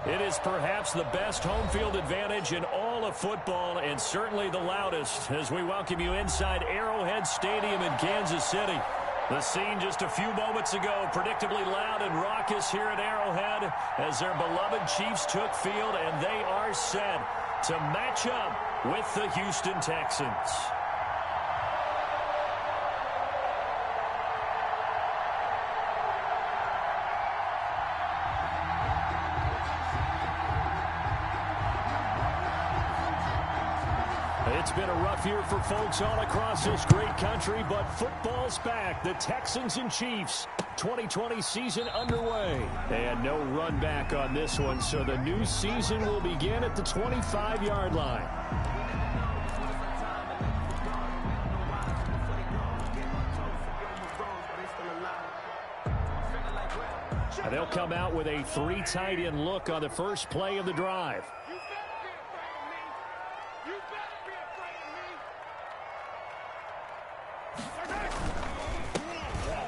It is perhaps the best home field advantage in all of football, and certainly the loudest, as we welcome you inside Arrowhead Stadium in Kansas City. The scene just a few moments ago, predictably loud and raucous here at Arrowhead as their beloved Chiefs took field, and they are set to match up with the Houston Texans. It's been a rough year for folks all across this great country, but football's back. The Texans and Chiefs, 2020 season underway. And no run back on this one, so the new season will begin at the 25-yard line. They'll come out with a three tight end look on the first play of the drive.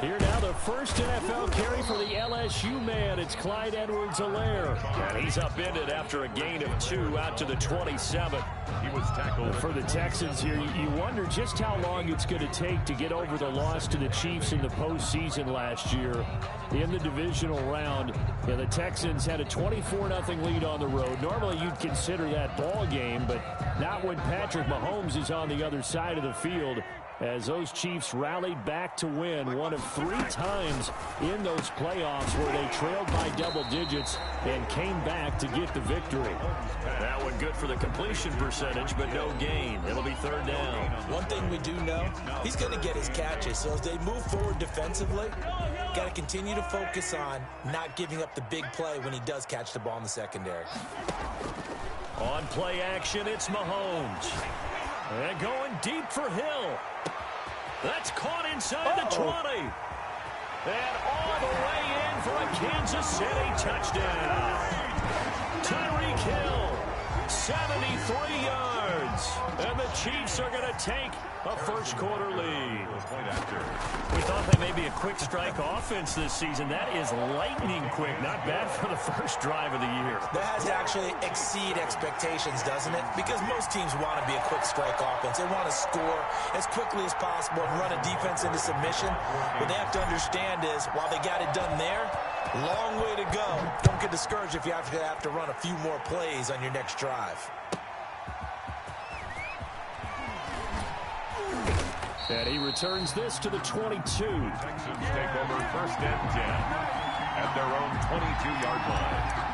Here now, the first NFL carry for the LSU man. It's Clyde Edwards-Helaire. And he's upended after a gain of 2 out to the 27. He was tackled. For the Texans here, you wonder just how long it's going to take to get over the loss to the Chiefs in the postseason last year. In the divisional round, the Texans had a 24-0 lead on the road. Normally, you'd consider that ball game, but not when Patrick Mahomes is on the other side of the field, as those Chiefs rallied back to win one of 3 times in those playoffs where they trailed by double digits and came back to get the victory. That one good for the completion percentage, but no gain. It'll be third down. One thing we do know, he's going to get his catches. So as they move forward defensively, got to continue to focus on not giving up the big play when he does catch the ball in the secondary. On play action, it's Mahomes. And going deep for Hill. That's caught inside the 20. And all the way in for a Kansas City touchdown. Tyreek Hill, 73 yards. And the Chiefs are going to take a first-quarter lead. We thought that may be a quick strike offense this season. That is lightning quick. Not bad for the first drive of the year. That has to actually exceed expectations, doesn't it? Because most teams want to be a quick strike offense. They want to score as quickly as possible and run a defense into submission. What they have to understand is, while they got it done there, long way to go. Don't get discouraged if you have to run a few more plays on your next drive. And he returns this to the 22. Texans take over first and 10 at their own 22-yard line.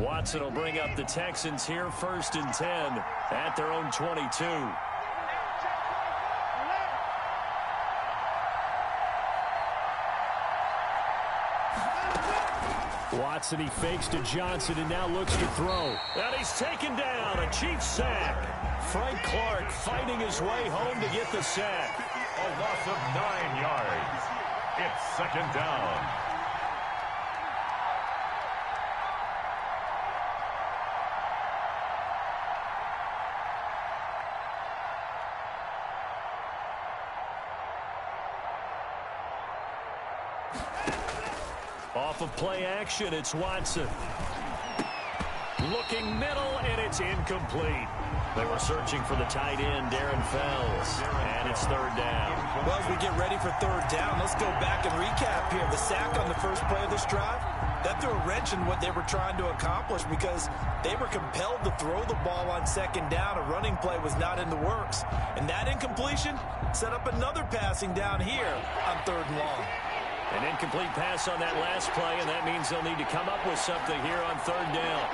Watson will bring up the Texans here first and 10 at their own 22. Watson, he fakes to Johnson and now looks to throw. And he's taken down. A Chiefs sack. Frank Clark fighting his way home to get the sack. A loss of 9 yards. It's second down. Off of play action, it's Watson. Looking middle, and it's incomplete. They were searching for the tight end, Darren Fells, and it's third down. Well, as we get ready for third down, let's go back and recap here. The sack on the first play of this drive, that threw a wrench in what they were trying to accomplish because they were compelled to throw the ball on second down. A running play was not in the works. And that incompletion set up another passing down here on third and long. An incomplete pass on that last play, and that means they'll need to come up with something here on third down.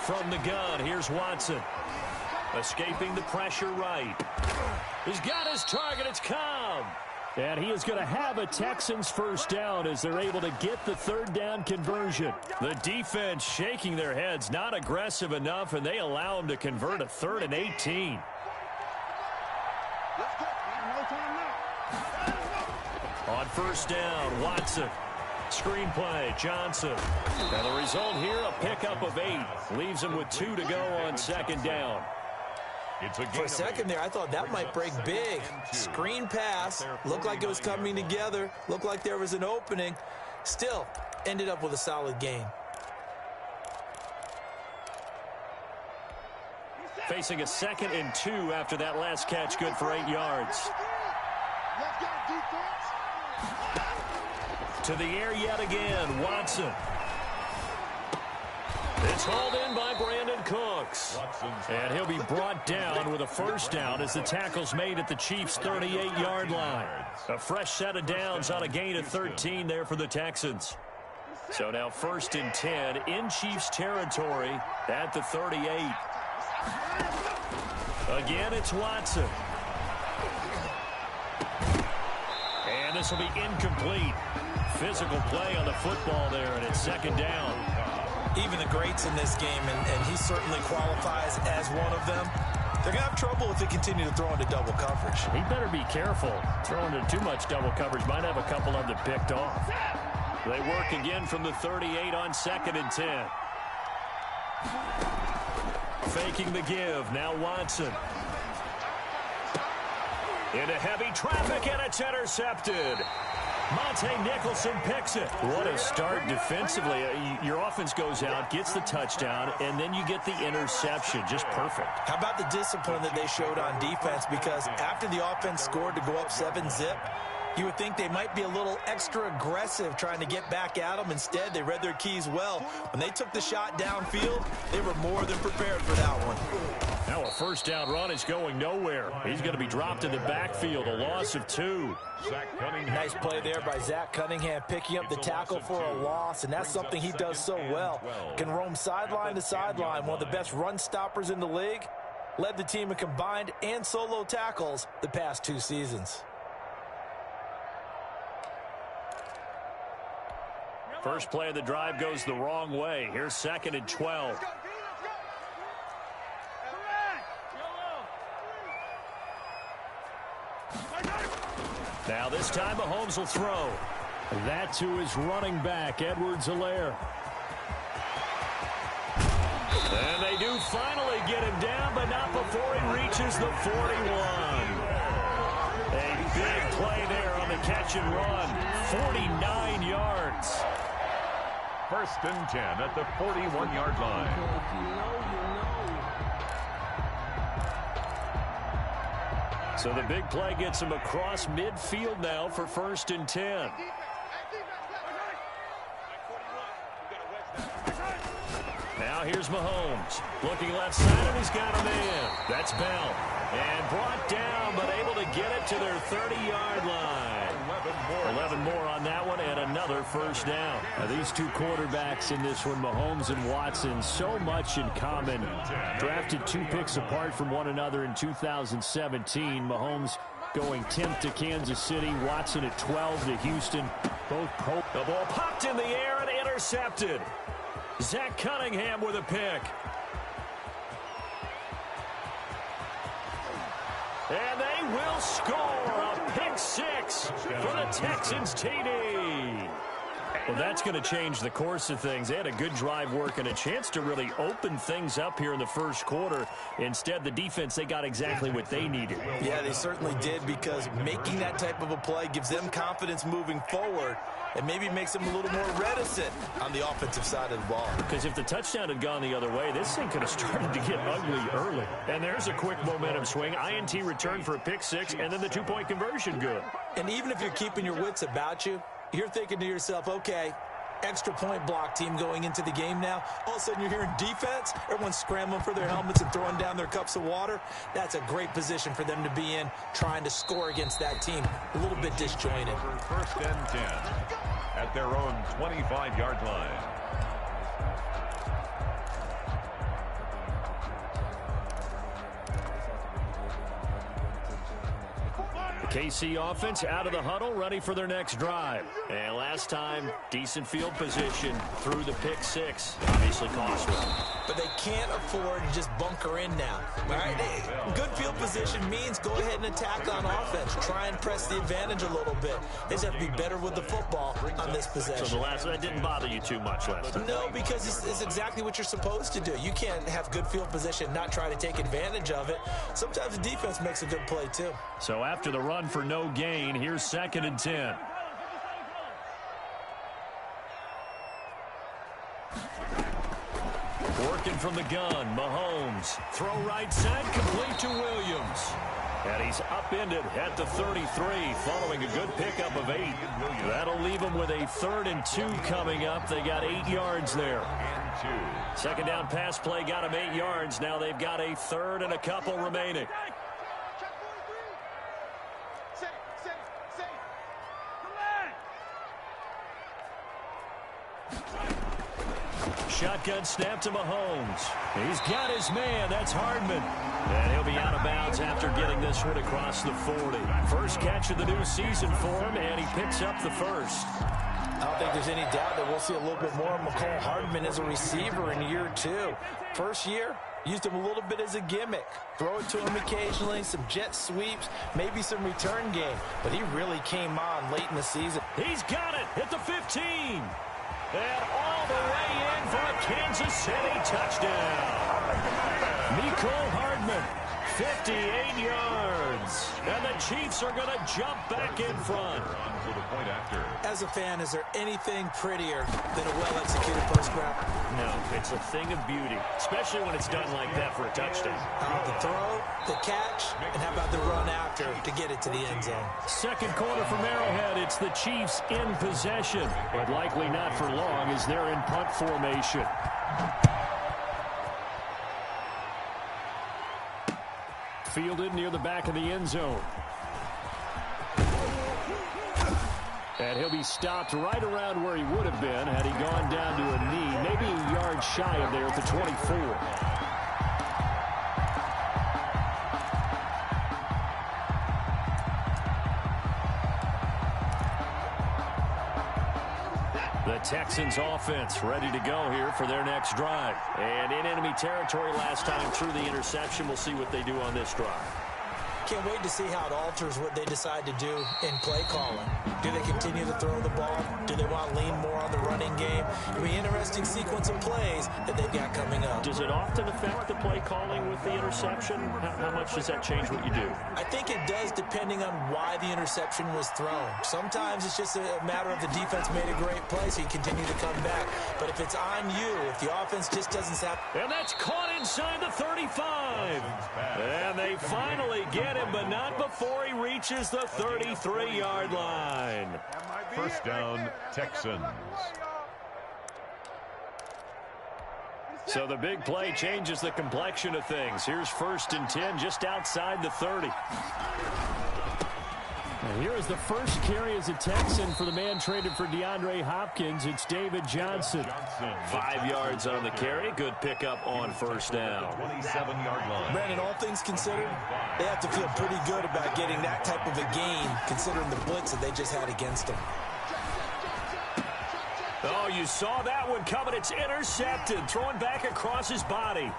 From the gun, here's Watson. Escaping the pressure right. He's got his target. It's Cobb. And he is going to have a Texans first down as they're able to get the third down conversion. The defense shaking their heads, not aggressive enough, and they allow him to convert a 3rd and 18. On first down, Watson. Screen play, Johnson. And the result here, a pickup of 8. Leaves him with 2 to go on second down. For a second there, I thought that might break big. Screen pass. Looked like it was coming together. Looked like there was an opening. Still, ended up with a solid gain. Facing a 2nd and 2 after that last catch, good for 8 yards. To the air yet again, Watson. It's hauled in by Brandon Cooks. And he'll be brought down with a first down as the tackle's made at the Chiefs' 38-yard line. A fresh set of downs on a gain of 13 there for the Texans. So now 1st and 10 in Chiefs territory at the 38. Again, it's Watson. And this will be incomplete. Physical play on the football there, and it's 2nd down. Even the greats in this game, and he certainly qualifies as one of them, they're going to have trouble if they continue to throw into double coverage. He better be careful. Throwing into too much double coverage might have a couple of them picked off. They work again from the 38 on 2nd and 10. Faking the give. Now Watson. Into heavy traffic, and it's intercepted. Nicholson picks it. What a start defensively. Your offense goes out, gets the touchdown, and then you get the interception. Just perfect. How about the discipline that they showed on defense? Because after the offense scored to go up 7-zip, you would think they might be a little extra aggressive trying to get back at them. Instead, they read their keys well. When they took the shot downfield, they were more than prepared for that one. Now a first down run is going nowhere. He's going to be dropped in the backfield, a loss of 2. Nice play there by Zach Cunningham, picking up the tackle for a loss, and that's something he does so well. Can roam sideline to sideline, one of the best run stoppers in the league. Led the team in combined and solo tackles the past 2 seasons. First play of the drive goes the wrong way. Here's 2nd and 12. Now this time Mahomes will throw. That to his running back, Edwards-Helaire. And they do finally get him down, but not before he reaches the 41. A big play there on the catch and run. 49 yards. 1st and 10 at the 41-yard line. So the big play gets him across midfield now for 1st and 10. Now here's Mahomes. Looking left side, and he's got a man. That's Bell. And brought down, but able to get it to their 30-yard line. 11 more on that one, and another first down. Now, these 2 quarterbacks in this one, Mahomes and Watson, so much in common. Drafted 2 picks apart from one another in 2017. Mahomes going 10th to Kansas City, Watson at 12 to Houston. Both the ball popped in the air and intercepted. Zach Cunningham with a pick. And they will score a pick 6 for the Texans TD. Well, that's going to change the course of things. They had a good drive work and a chance to really open things up here in the first quarter. Instead, the defense, they got exactly what they needed. Yeah, they certainly did, because making that type of a play gives them confidence moving forward and maybe makes them a little more reticent on the offensive side of the ball. Because if the touchdown had gone the other way, this thing could have started to get ugly early. And there's a quick momentum swing. INT return for a pick 6, and then the 2-point conversion good. And even if you're keeping your wits about you, you're thinking to yourself, okay, extra point block team going into the game now. All of a sudden you're hearing defense. Everyone's scrambling for their helmets and throwing down their cups of water. That's a great position for them to be in, trying to score against that team. A little bit disjointed. 1st and 10 at their own 25-yard line. KC offense out of the huddle, ready for their next drive. And last time, decent field position through the pick 6. Obviously cost one. But they can't afford to just bunker in now. All right, good field position means go ahead and attack on offense. Try and press the advantage a little bit. They just have to be better with the football on this possession. So that didn't bother you too much last time? No, because it's exactly what you're supposed to do. You can't have good field position, not try to take advantage of it. Sometimes the defense makes a good play too. So after the run for no gain, here's 2nd and 10. Working from the gun, Mahomes. Throw right side, complete to Williams. And he's upended at the 33, following a good pickup of 8. That'll leave him with a 3rd and 2 coming up. They got 8 yards there. 2nd down pass play got him 8 yards. Now they've got a 3rd and a couple remaining. Shotgun snap to Mahomes. He's got his man. That's Hardman. And he'll be out of bounds after getting this one across the 40. First catch of the new season for him, and he picks up the first. I don't think there's any doubt that we'll see a little bit more of McCole Hardman as a receiver in year 2. First year, used him a little bit as a gimmick. Throw it to him occasionally, some jet sweeps, maybe some return game. But he really came on late in the season. He's got it at the 15. And all the way in for a Kansas City touchdown. Mecole Hardman, 58 yards. And the Chiefs are going to jump back in front. As a fan, is there anything prettier than a well-executed post grab? No, it's a thing of beauty, especially when it's done like that for a touchdown. How about the throw, the catch, and how about the run after to get it to the end zone? Second quarter from Arrowhead. It's the Chiefs in possession, but likely not for long as they're in punt formation. Fielded near the back of the end zone. And he'll be stopped right around where he would have been had he gone down to a knee, maybe a yard shy of there at the 24. The Texans offense ready to go here for their next drive. And in enemy territory last time through the interception. We'll see what they do on this drive. Can't wait to see how it alters what they decide to do in play calling. Do they continue to throw the ball? Do they want to lean more on the running game? It'll be an interesting sequence of plays that they've got coming up. Does it often affect the play calling with the interception? How much does that change what you do? I think it does depending on why the interception was thrown. Sometimes it's just a matter of the defense made a great play, so you continue to come back. But if it's on you, if the offense just doesn't snap. And that's caught inside the 35. And they finally get him, but not before he reaches the 33-yard line. First down, Texans. So the big play changes the complexion of things. Here's 1st and 10 just outside the 30. And here is the first carry as a Texan for the man traded for DeAndre Hopkins. It's David Johnson. 5 yards on the carry. Good pickup on first down. 27-yard line. Brandon, all things considered, they have to feel pretty good about getting that type of a gain considering the blitz that they just had against them. Oh, you saw that one coming. It's intercepted. Throwing back across his body.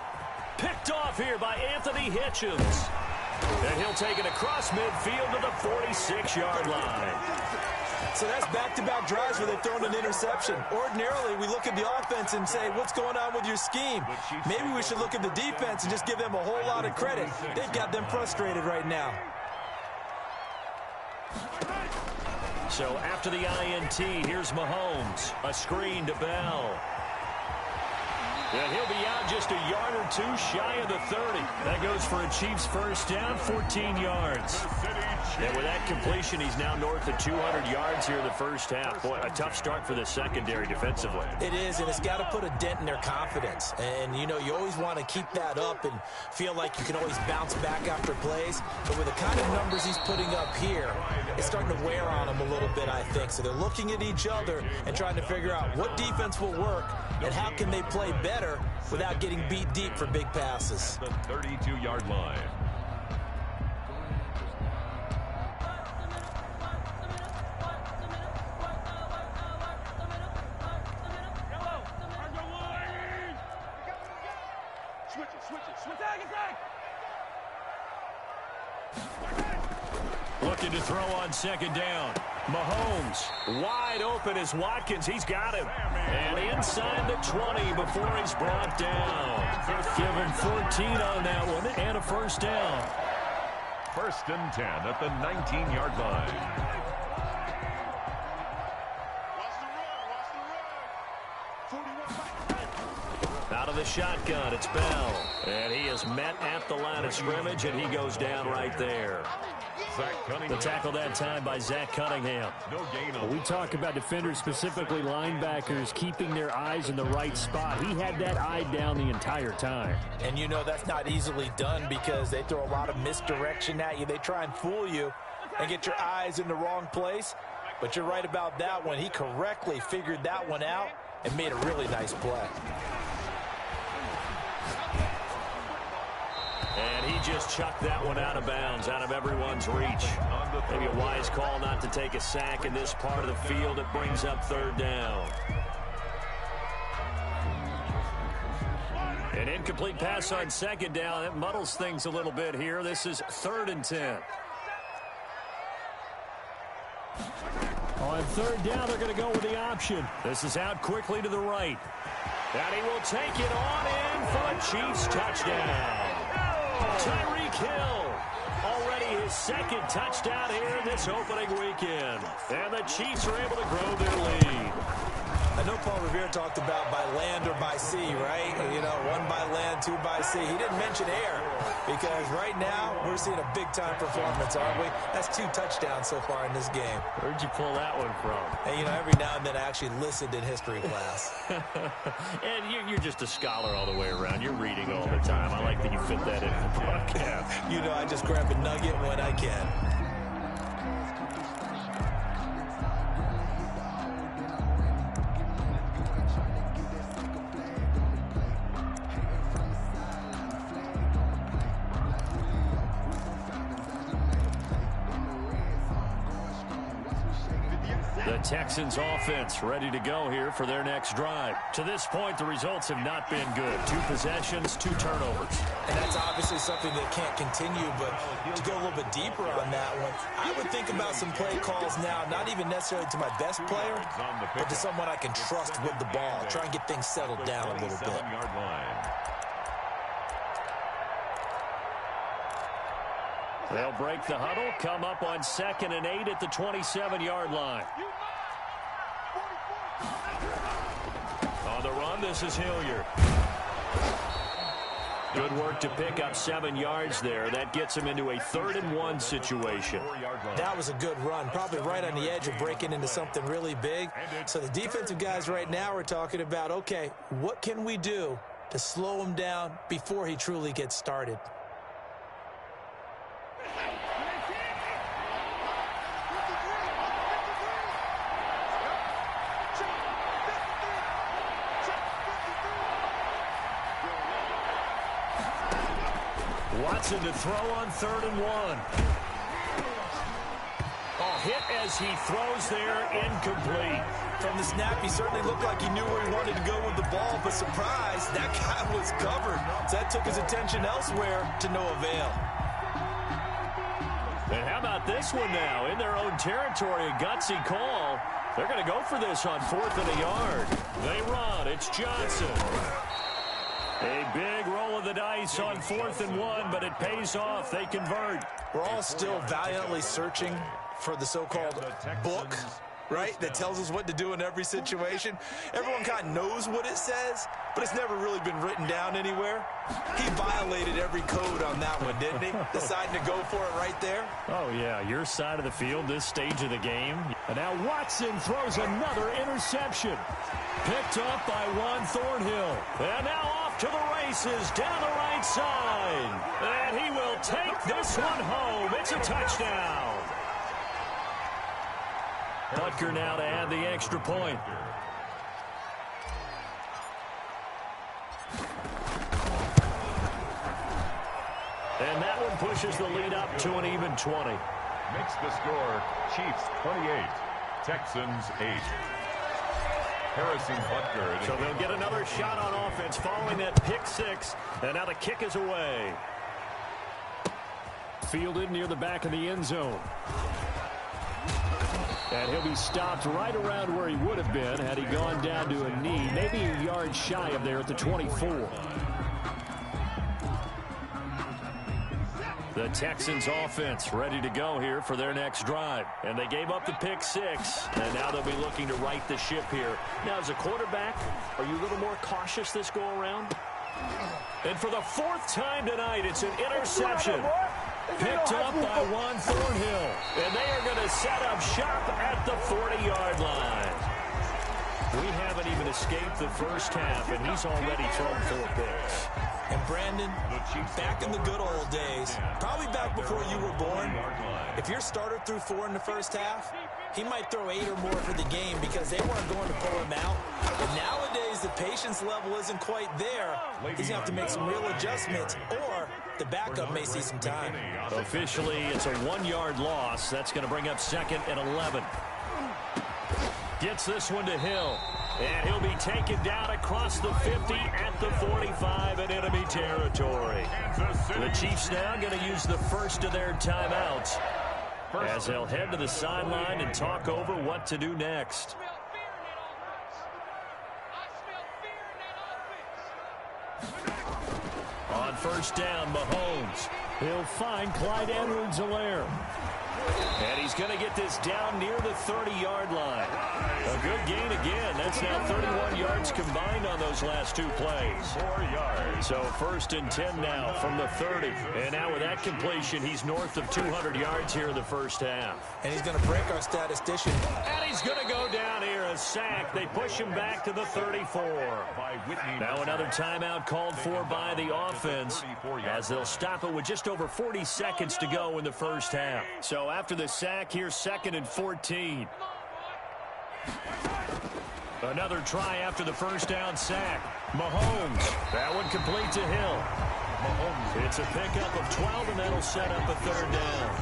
Picked off here by Anthony Hitchens. And he'll take it across midfield to the 46-yard line. So that's back-to-back drives where they've thrown an interception. Ordinarily, we look at the offense and say, what's going on with your scheme? Maybe we should look at the defense and just give them a whole lot of credit. They've got them frustrated right now. So after the INT, here's Mahomes. A screen to Bell. And he'll be out just a yard or two shy of the 30. That goes for a Chiefs first down, 14 yards. And with that completion, he's now north of 200 yards here in the first half. Boy, a tough start for the secondary defensively. It is, and it's got to put a dent in their confidence. And, you know, you always want to keep that up and feel like you can always bounce back after plays. But with the kind of numbers he's putting up here, it's starting to wear on them a little bit, I think. So they're looking at each other and trying to figure out what defense will work and how can they play better without getting beat deep for big passes. The 32-yard line. Looking to throw on second down. Mahomes wide open as Watkins. He's got him. And inside the 20 before he's brought down. Give him 14 on that one and a first down. 1st and 10 at the 19-yard line. Out of the shotgun, it's Bell. And he is met at the line of scrimmage, and he goes down right there. The tackle that time by Zach Cunningham. We talk about defenders, specifically linebackers, keeping their eyes in the right spot. He had that eye down the entire time. And you know that's not easily done because they throw a lot of misdirection at you. They try and fool you and get your eyes in the wrong place. But you're right about that one. He correctly figured that one out and made a really nice play. And he just chucked that one out of bounds, out of everyone's reach. Maybe a wise call not to take a sack in this part of the field. It brings up 3rd down. An incomplete pass on 2nd down. It muddles things a little bit here. This is 3rd and 10. On 3rd down, they're going to go with the option. This is out quickly to the right. And he will take it on in for a Chiefs touchdown. Tyreek Hill, already his 2nd touchdown here this opening weekend. And the Chiefs are able to grow their lead. I know Paul Revere talked about by land or by sea, right? You know, 1 by land, 2 by sea. He didn't mention air because right now we're seeing a big-time performance, aren't we? That's 2 touchdowns so far in this game. Where'd you pull that one from? And, you know, every now and then I actually listened in history class. And you're just a scholar all the way around. You're reading all the time. I like that you fit that in the broadcast. You know, I just grab a nugget when I can. The Texans offense ready to go here for their next drive. To this point, the results have not been good. 2 possessions, 2 turnovers. And that's obviously something that can't continue, but to go a little bit deeper on that one, I would think about some play calls now, not even necessarily to my best player, but to someone I can trust with the ball. Try and get things settled down a little bit. They'll break the huddle, come up on 2nd and 8 at the 27-yard line. On the run, this is Hilliard. Good work to pick up 7 yards there. That gets him into a 3rd and 1 situation. That was a good run, probably right on the edge of breaking into something really big. So the defensive guys right now are talking about, okay, what can we do to slow him down before he truly gets started? Watson to throw on 3rd and 1. Hit as he throws there, incomplete. From the snap, he certainly looked like he knew where he wanted to go with the ball, but surprise, that guy was covered. So that took his attention elsewhere to no avail. And how about this one now? In their own territory, a gutsy call. They're going to go for this on 4th and a yard. They run. It's Johnson. A big roll of the dice on 4th and 1, but it pays off. They convert. We're all still valiantly searching for the so-called book, right, that tells us what to do in every situation. Everyone kind of knows what it says, but it's never really been written down anywhere. He violated every code on that one, didn't he? Deciding to go for it right there. Oh, yeah, your side of the field, this stage of the game. And now Watson throws another interception. Picked up by Juan Thornhill. And now off to the races down the right side. And he will take this one home. It's a touchdown. Butker now to add the extra point. And that one pushes the lead up to an even 20. Makes the score Chiefs 28, Texans 8. Harrison Butker. So they'll get another shot on offense following that pick 6. And now the kick is away. fielded near the back of the end zone. And he'll be stopped right around where he would have been had he gone down to a knee, maybe a yard shy of there at the 24. The Texans offense ready to go here for their next drive. And they gave up the pick six, and now they'll be looking to right the ship here. Now, as a quarterback, are you a little more cautious this go-around? And for the fourth time tonight, it's an interception. Picked up by Juan Thornhill. And they are going to set up shop at the 40-yard line. We haven't even escaped the first half, and he's already thrown 4 picks. And Brandon, back in the good old days, probably back before you were born, if your starter threw 4 in the first half, he might throw 8 or more for the game because they weren't going to pull him out. But nowadays, the patience level isn't quite there. He's going to have to make some real adjustments, or the backup may see some time. Officially, it's a 1-yard loss. That's going to bring up 2nd and 11. Gets this one to Hill. And he'll be taken down across the 50 at the 45 in enemy territory. The Chiefs now going to use the first of their timeouts as they'll head to the sideline and talk over what to do next. On first down, Mahomes. He'll find Clyde Edwards-Helaire. And he's going to get this down near the 30-yard line. A good gain again. That's now 31 yards combined on those last 2 plays. 4 yards. So 1st and 10 now from the 30. And now with that completion, he's north of 200 yards here in the first half. And he's going to break our statistician. And he's going to go down here, a sack. They push him back to the 34. Now another timeout called for by the offense as they'll stop it with just over 40 seconds to go in the first half. So after the sack, here's 2nd and 14. Another try after the first down sack. Mahomes. That one complete to Hill. Mahomes. It's a pickup of 12, and that'll set up a 3rd down.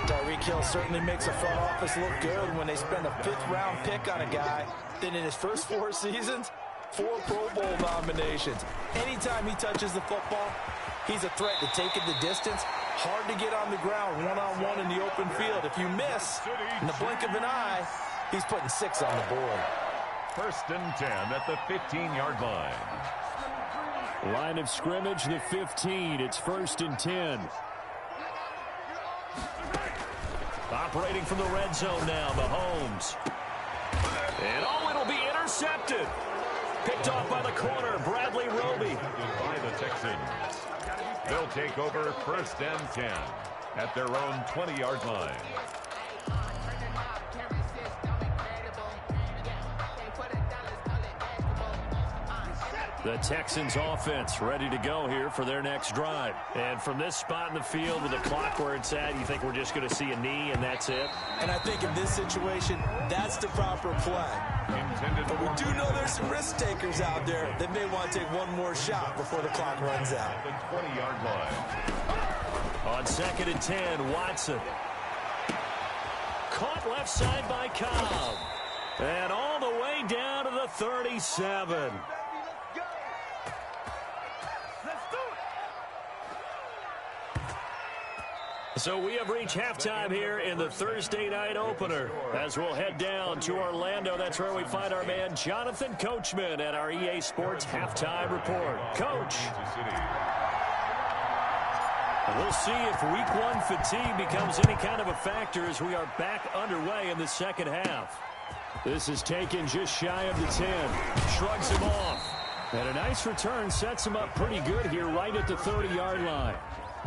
Tyreek Hill certainly makes the front office look good when they spend a 5th-round pick on a guy. Then in his first 4 seasons, 4 Pro Bowl nominations. Anytime he touches the football, he's a threat to take it the distance. Hard to get on the ground one-on-one in the open field. If you miss, in the blink of an eye, he's putting 6 on the board. 1st and 10 at the 15-yard line. Line of scrimmage, the 15. It's 1st and 10. Operating from the red zone now, Mahomes. And it'll be intercepted. Picked off by the corner, Bradley Roby. By the Texans. They'll take over 1st and 10 at their own 20-yard line. The Texans offense ready to go here for their next drive. And from this spot in the field with the clock where it's at, you think we're just going to see a knee and that's it? And I think in this situation, that's the proper play. But we do know there's some risk takers out there that may want to take one more shot before the clock runs out. The 20-yard line. On 2nd and 10, Watson. Caught left side by Cobb. And all the way down to the 37. So we have reached halftime here in the Thursday night opener as we'll head down to Orlando. That's where we find our man Jonathan Coachman at our EA Sports Halftime Report. Coach. We'll see if week 1 fatigue becomes any kind of a factor as we are back underway in the second half. This is taken just shy of the 10. Shrugs him off. And a nice return sets him up pretty good here right at the 30-yard line.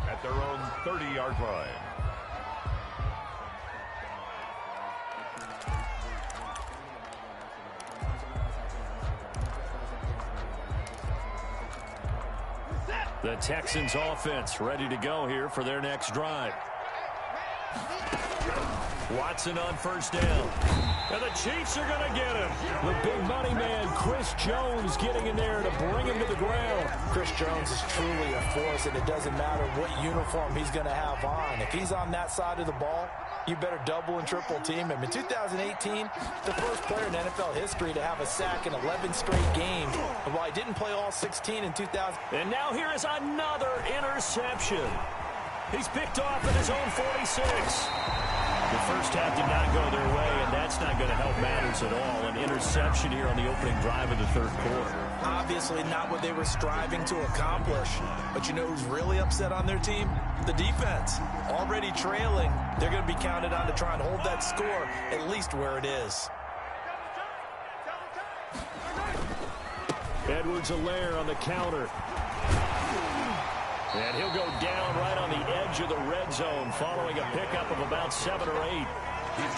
At their own 30-yard line. The Texans offense ready to go here for their next drive. Watson on first down. And the Chiefs are going to get him. The big money man, Chris Jones, getting in there to bring him to the ground. Chris Jones is truly a force, and it doesn't matter what uniform he's going to have on. If he's on that side of the ball, you better double and triple team him. In 2018, the first player in NFL history to have a sack in 11 straight games. And while he didn't play all 16 in 2000. And now here is another interception. He's picked off at his own 46. The first half did not go their way, and that's not going to help matters at all. An interception here on the opening drive of the third quarter. Obviously not what they were striving to accomplish. But you know who's really upset on their team? The defense. Already trailing, they're going to be counted on to try and hold that score at least where it is. Edwards-Helaire on the counter. And he'll go down right on the edge of the red zone following a pickup of about 7 or 8.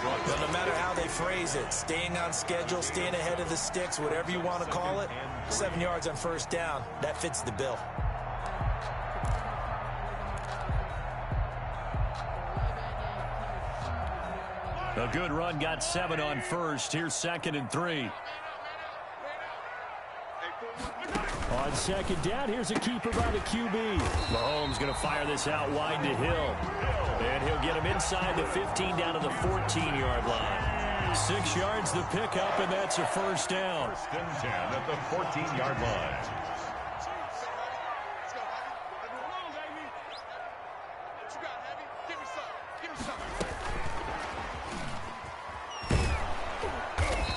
Well, no matter how they phrase it, staying on schedule, staying ahead of the sticks, whatever you want to call it, 7 yards on first down, that fits the bill. A good run got 7 on first. Here's 2nd and 3. On 2nd down, here's a keeper by the QB. Mahomes going to fire this out wide to Hill. And he'll get him inside the 15 down to the 14-yard line. 6 yards the pickup, and that's a first down. 1st and 10 at the 14-yard line.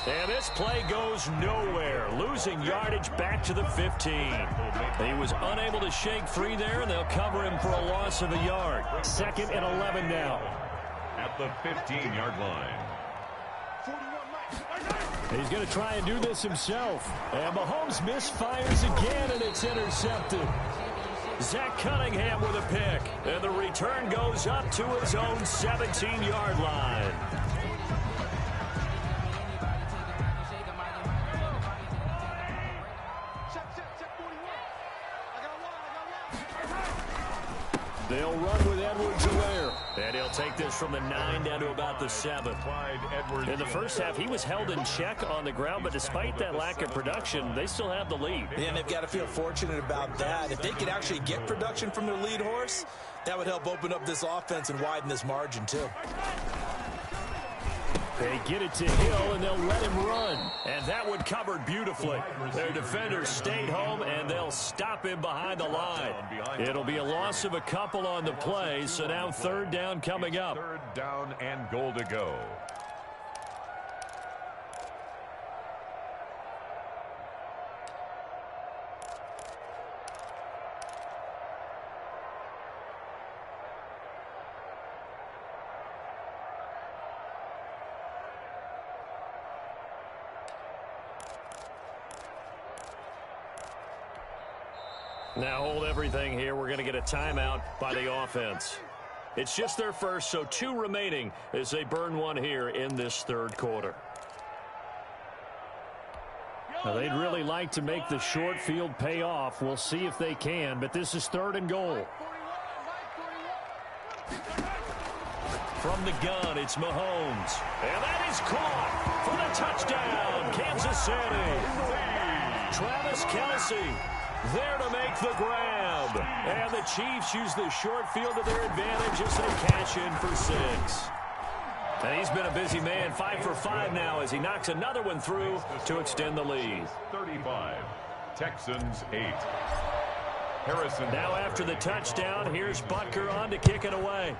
And this play goes nowhere, losing yardage back to the 15. He was unable to shake free there, and they'll cover him for a loss of a yard. 2nd and 11 now. At the 15-yard line. He's going to try and do this himself. And Mahomes misfires again, and it's intercepted. Zach Cunningham with a pick. And the return goes up to his own 17-yard line. They'll run with Edwards-Helaire. And he'll take this from the 9 down to about the 7. In the first half, he was held in check on the ground, but despite that lack of production, they still have the lead. And they've got to feel fortunate about that. If they could actually get production from their lead horse, that would help open up this offense and widen this margin, too. They get it to Hill, and they'll let him run. And that one covered beautifully. Their defenders stayed home, and they'll stop him behind the line. It'll be a loss of a couple on the play, so now 3rd down coming up. 3rd down and goal to go. Now hold everything here. We're going to get a timeout by the offense. It's just their first, so 2 remaining as they burn one here in this 3rd quarter. Now, they'd really like to make the short field pay off. We'll see if they can, but this is 3rd and goal. From the gun, it's Mahomes. And that is caught for the touchdown, Kansas City. Travis Kelce there to make the grab. And the Chiefs use the short field to their advantage as they cash in for 6. And he's been a busy man, 5 for 5 now as he knocks another one through to extend the lead. 35, Texans 8. Harrison. Now after the touchdown, here's Butker on to kick it away.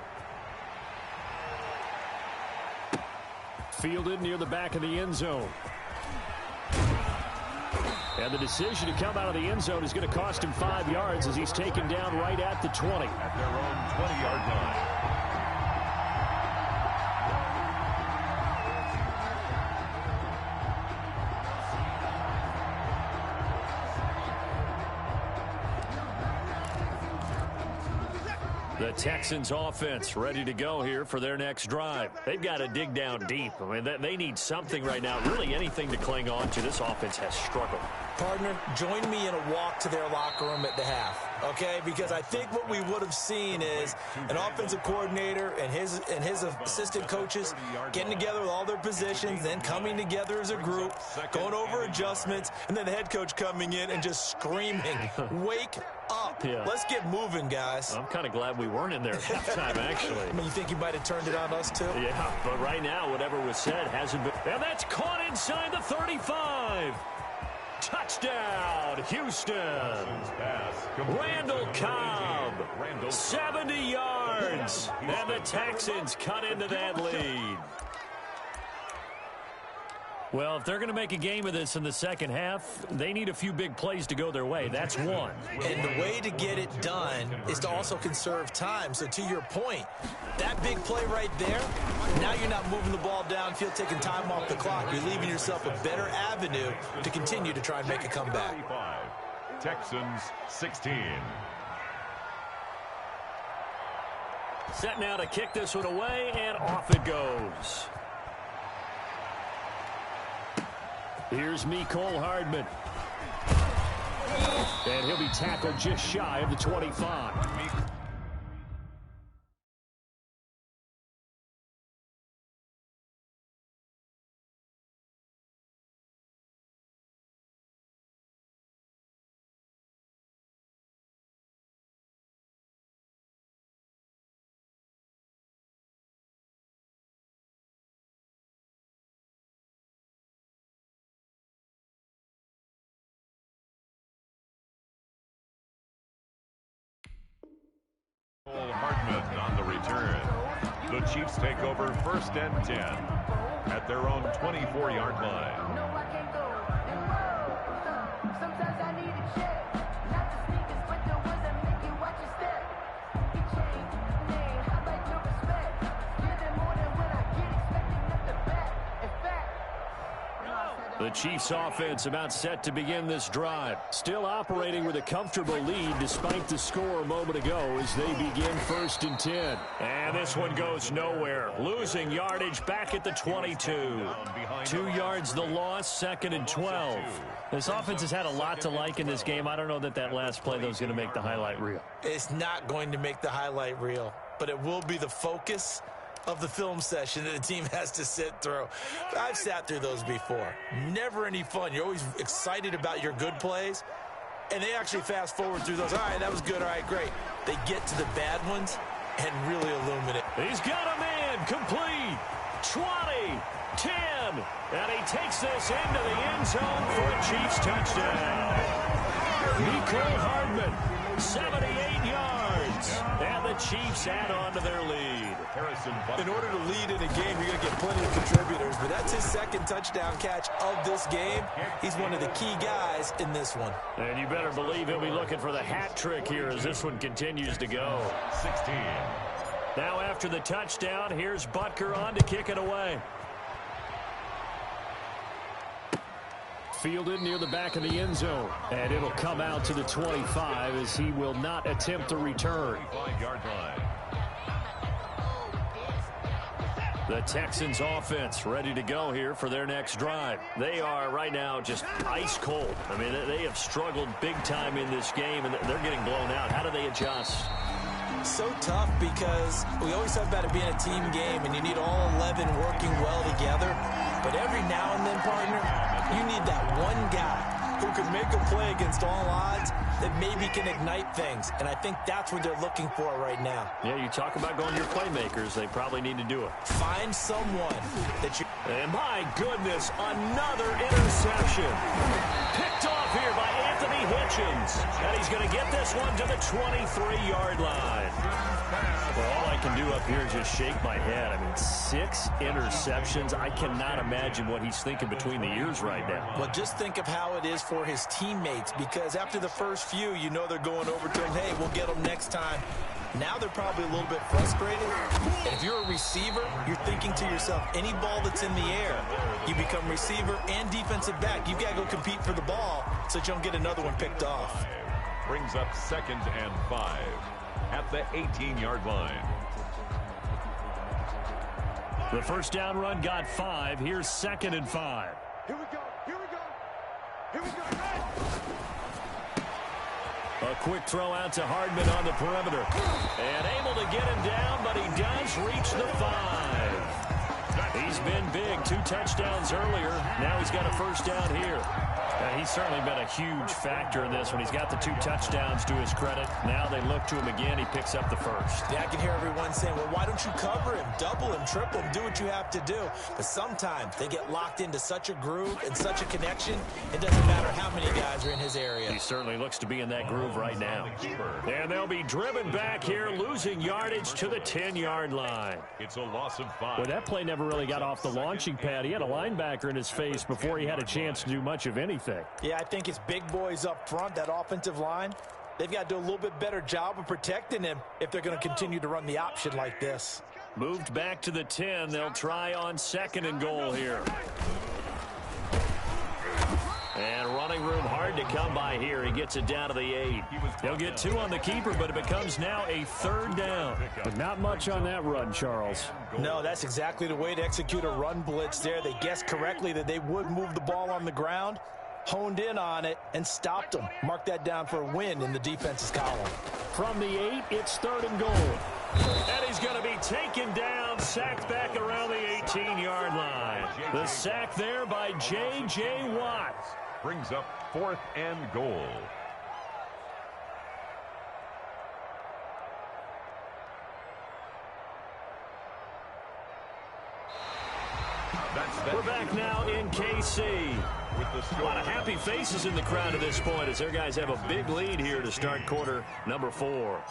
Fielded near the back of the end zone. And the decision to come out of the end zone is going to cost him 5 yards as he's taken down right at the 20. At their own 20-yard line. The Texans offense ready to go here for their next drive. They've got to dig down deep. I mean, they need something right now, really anything to cling on to. This offense has struggled. Partner, join me in a walk to their locker room at the half, okay? Because I think what we would have seen is an offensive coordinator and his assistant coaches getting together with all their positions, then coming together as a group, going over adjustments, and then the head coach coming in and just screaming, wake up. Yeah. Let's get moving, guys. I'm kind of glad we weren't in there at halftime, actually. I mean, you think you might have turned it on us, too? Yeah, but right now, whatever was said hasn't been. And that's caught inside the 35. Touchdown, Houston. Randall Cobb, 70 yards. yards. And the Texans cut into that lead. Well, if they're going to make a game of this in the second half, they need a few big plays to go their way. That's one. And the way to get it done is to also conserve time. So to your point, that big play right there, now you're not moving the ball downfield, taking time off the clock. You're leaving yourself a better avenue to continue to try and make a comeback. Texans 16. Set now to kick this one away, and off it goes. Here's Mecole Hardman. And he'll be tackled just shy of the 25. Hardman on the return. The Chiefs take over 1st and 10 at their own 24-yard line. Sometimes I need a check, not the sneakers, but the ones that make you watch your step. You change the name, I like your respect. Give them more than when I get expecting at the back. In fact, the Chiefs offense about set to begin this drive. Still operating with a comfortable lead despite the score a moment ago as they begin 1st and 10. And this one goes nowhere. Losing yardage back at the 22. 2 yards the loss, 2nd and 12. This offense has had a lot to like in this game. I don't know that that last play, though, is going to make the highlight reel. It's not going to make the highlight reel, but it will be the focus of the film session that the team has to sit through. I've sat through those before. Never any fun. You're always excited about your good plays, and they actually fast forward through those. All right, that was good. All right, great. They get to the bad ones and really illuminate. He's got a man complete. 20, 10, and he takes this into the end zone for a Chiefs touchdown. Mecole Hardman, 78 yards, and the Chiefs add on to their lead. In order to lead in a game, you're going to get plenty of contributors, but that's his 2nd touchdown catch of this game. He's one of the key guys in this one. And you better believe he'll be looking for the hat trick here as this one continues to go. 16. Now after the touchdown, here's Butker on to kick it away. Fielded near the back of the end zone. And it'll come out to the 25 as he will not attempt the return. 25-yard line. The Texans offense ready to go here for their next drive. They are right now just ice cold. I mean, they have struggled big time in this game, and they're getting blown out. How do they adjust? So tough because we always talk about it being a team game, and you need all 11 working well together. But every now and then, partner, you need that one guy who can make a play against all odds that maybe can ignite things. And I think that's what they're looking for right now. Yeah, you talk about going your playmakers. They probably need to do it. Find someone that you... And my goodness, another interception. Picked off here by Anthony Hitchens. And he's going to get this one to the 23-yard line. Well, all I can do up here is just shake my head. I mean, 6 interceptions. I cannot imagine what he's thinking between the ears right now. Well, just think of how it is for his teammates, because after the first few, you know they're going over to him, hey, we'll get them next time. Now they're probably a little bit frustrated. And if you're a receiver, you're thinking to yourself, any ball that's in the air, you become receiver and defensive back. You've got to go compete for the ball so that you don't get another one picked off. Brings up 2nd and 5 at the 18-yard line. The first down run got 5. Here's 2nd and 5. Here we go. Here we go. Here we go. A quick throw out to Hardman on the perimeter. And able to get him down, but he does reach the 5. He's been big. 2 touchdowns earlier. Now he's got a first down here. He's certainly been a huge factor in this one. He's got the 2 touchdowns to his credit. Now they look to him again. He picks up the first. Yeah, I can hear everyone saying, well, why don't you cover him, double him, triple him, do what you have to do. But sometimes they get locked into such a groove and such a connection, it doesn't matter how many guys are in his area. He certainly looks to be in that groove right now. And they'll be driven back here, losing yardage to the 10-yard line. It's a loss of 5. Well, that play never really got off the launching pad. He had a linebacker in his face before he had a chance to do much of anything. Yeah, I think it's big boys up front, that offensive line. They've got to do a little bit better job of protecting him if they're going to continue to run the option like this. Moved back to the 10. They'll try on 2nd and goal here. And running room hard to come by here. He gets it down to the 8. They'll get 2 on the keeper, but it becomes now a 3rd down. But not much on that run, Charles. No, that's exactly the way to execute a run blitz there. They guessed correctly that they would move the ball on the ground, honed in on it, and stopped them. Mark that down for a win in the defense's column. From the 8, it's 3rd and goal. And he's going to be taken down, sacked back around the 18-yard line. The sack there by J.J. Watt. Brings up 4th and goal. We're back now in KC. A lot of happy faces in the crowd at this point as their guys have a big lead here to start quarter number 4.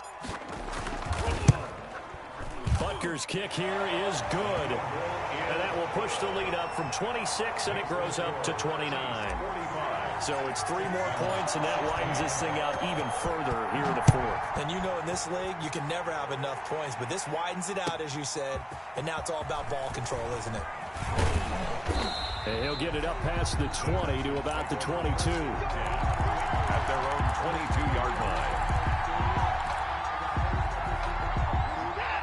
Butker's kick here is good. And that will push the lead up from 26, and it grows up to 29. So it's 3 more points, and that widens this thing out even further here in the 4th. And you know in this league, you can never have enough points, but this widens it out, as you said, and now it's all about ball control, isn't it? And he'll get it up past the 20 to about the 22. At their own 22-yard line.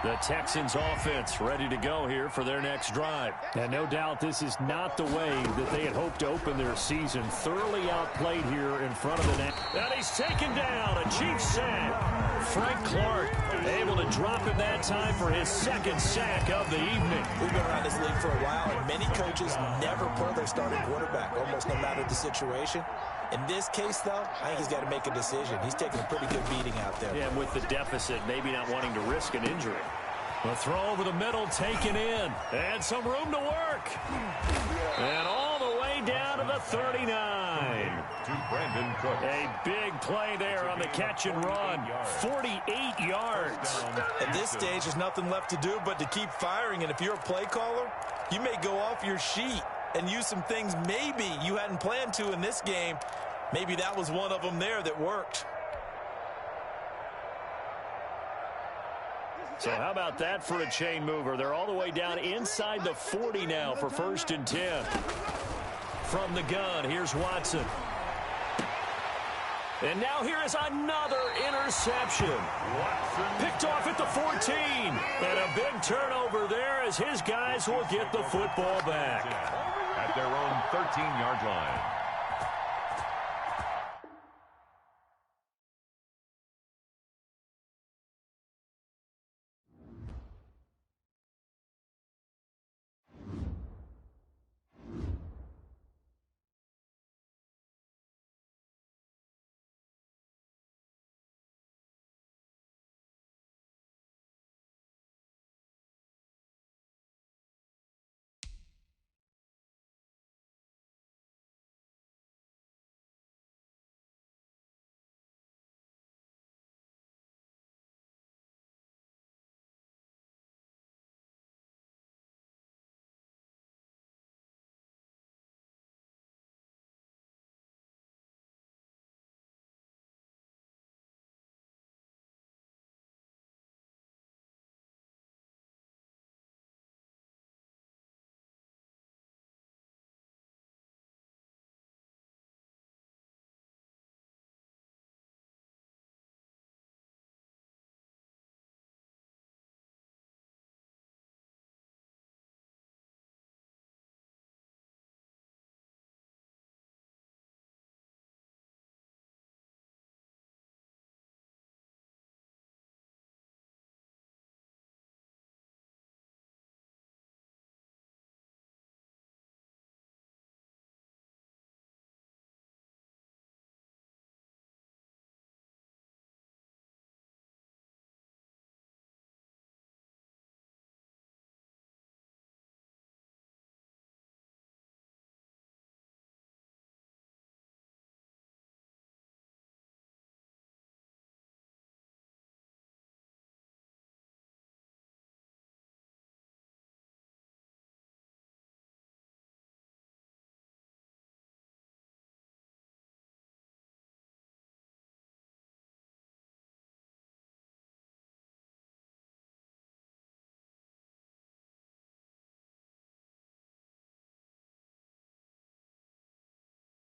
The Texans offense ready to go here for their next drive. And no doubt this is not the way that they had hoped to open their season. Thoroughly outplayed here in front of the net. And he's taken down. A Chiefs sack. Frank Clark able to drop him that time for his 2nd sack of the evening. We've been around this league for a while, and many coaches never pull their starting quarterback, almost no matter the situation. In this case, though, I think he's got to make a decision. He's taking a pretty good beating out there. Yeah, and with the deficit, maybe not wanting to risk an injury. The throw over the middle taken in. And some room to work. And all the way down to the 39. To Brandon Cooks. A big play there on the catch and run. 48 yards. At this stage, there's nothing left to do but to keep firing. And if you're a play caller, you may go off your sheet and use some things maybe you hadn't planned to in this game. Maybe that was one of them there that worked. So how about that for a chain mover? They're all the way down inside the 40 now for 1st and 10. From the gun, here's Watson. And now here is another interception. Picked off at the 14. And a big turnover there as his guys will get the football back. At their own 13-yard line.